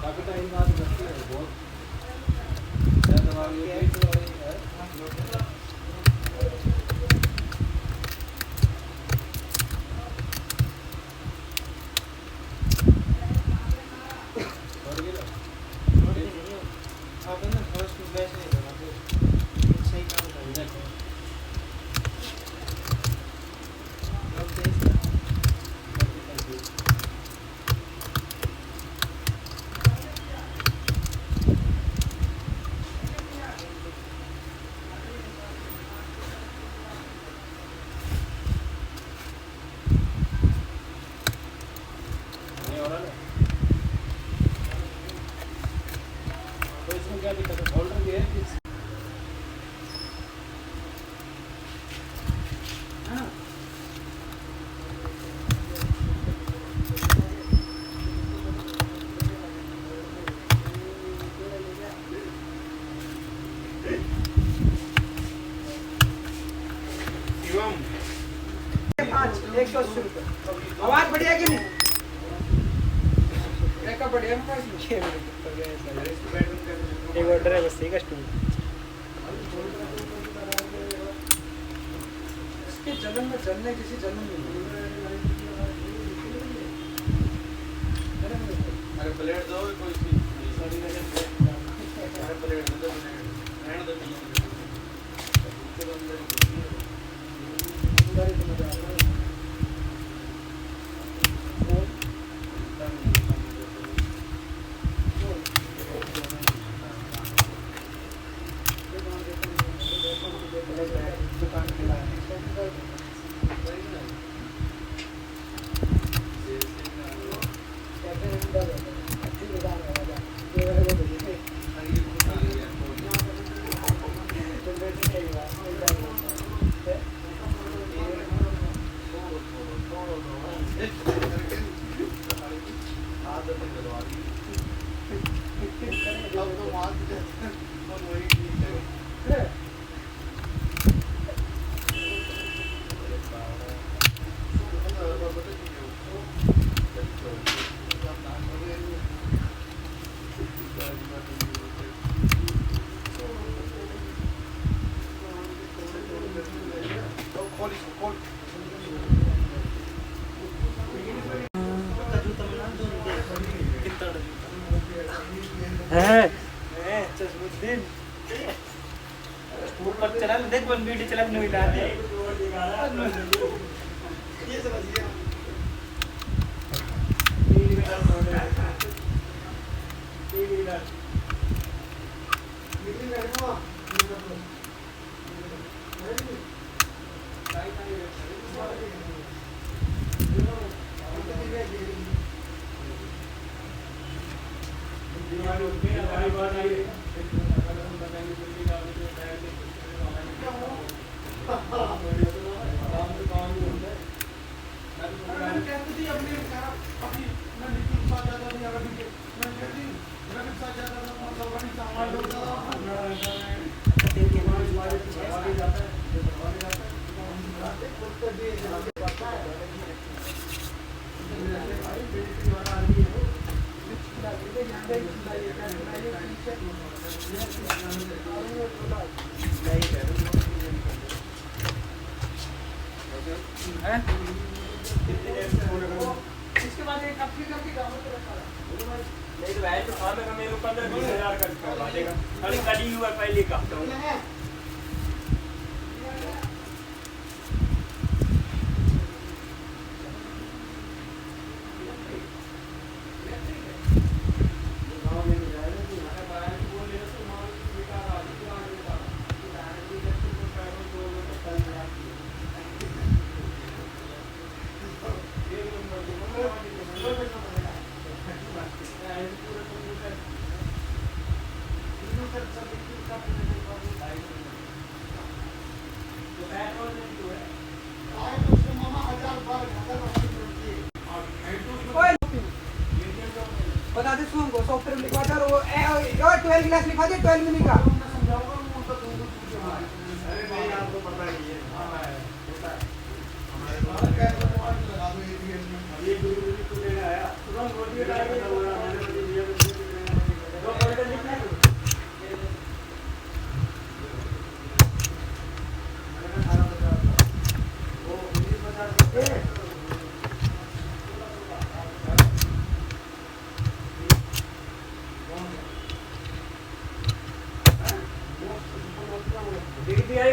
काफी टाइम बाद लगती है बहुत ज़्यादा क्या दिक्कत है होल्डर भी है ₹5 180 आवाज बढ़िया कि नहीं एक बढ़िया एक ऑर्डर है बस एक कस्टमर इसके जलन में जलने किसी जलन नहीं अरे प्लेट दो कोई सी अरे प्लेट दो रहने दो ऊपर चला देख वन वीडियो चला नहीं मिला दे ये समझिए इसके बाद एक कपड़ी करके गाँव में रखा नहीं तो भाई तो खाने का मेरे 15-20 हज़ार का लगेगा खाली कड़ी हुआ पहले का बता दे सुन को सॉफ्टवेयर लिखवा दे और वो 12 क्लास लिखवा दे 12 मिनट का अरे भाई आपको पता ही है ये गुरु को लेना आया तुरंत बोलिए मैंने दिया दो पॉइंट लिखना है वो 1950 दिख दिया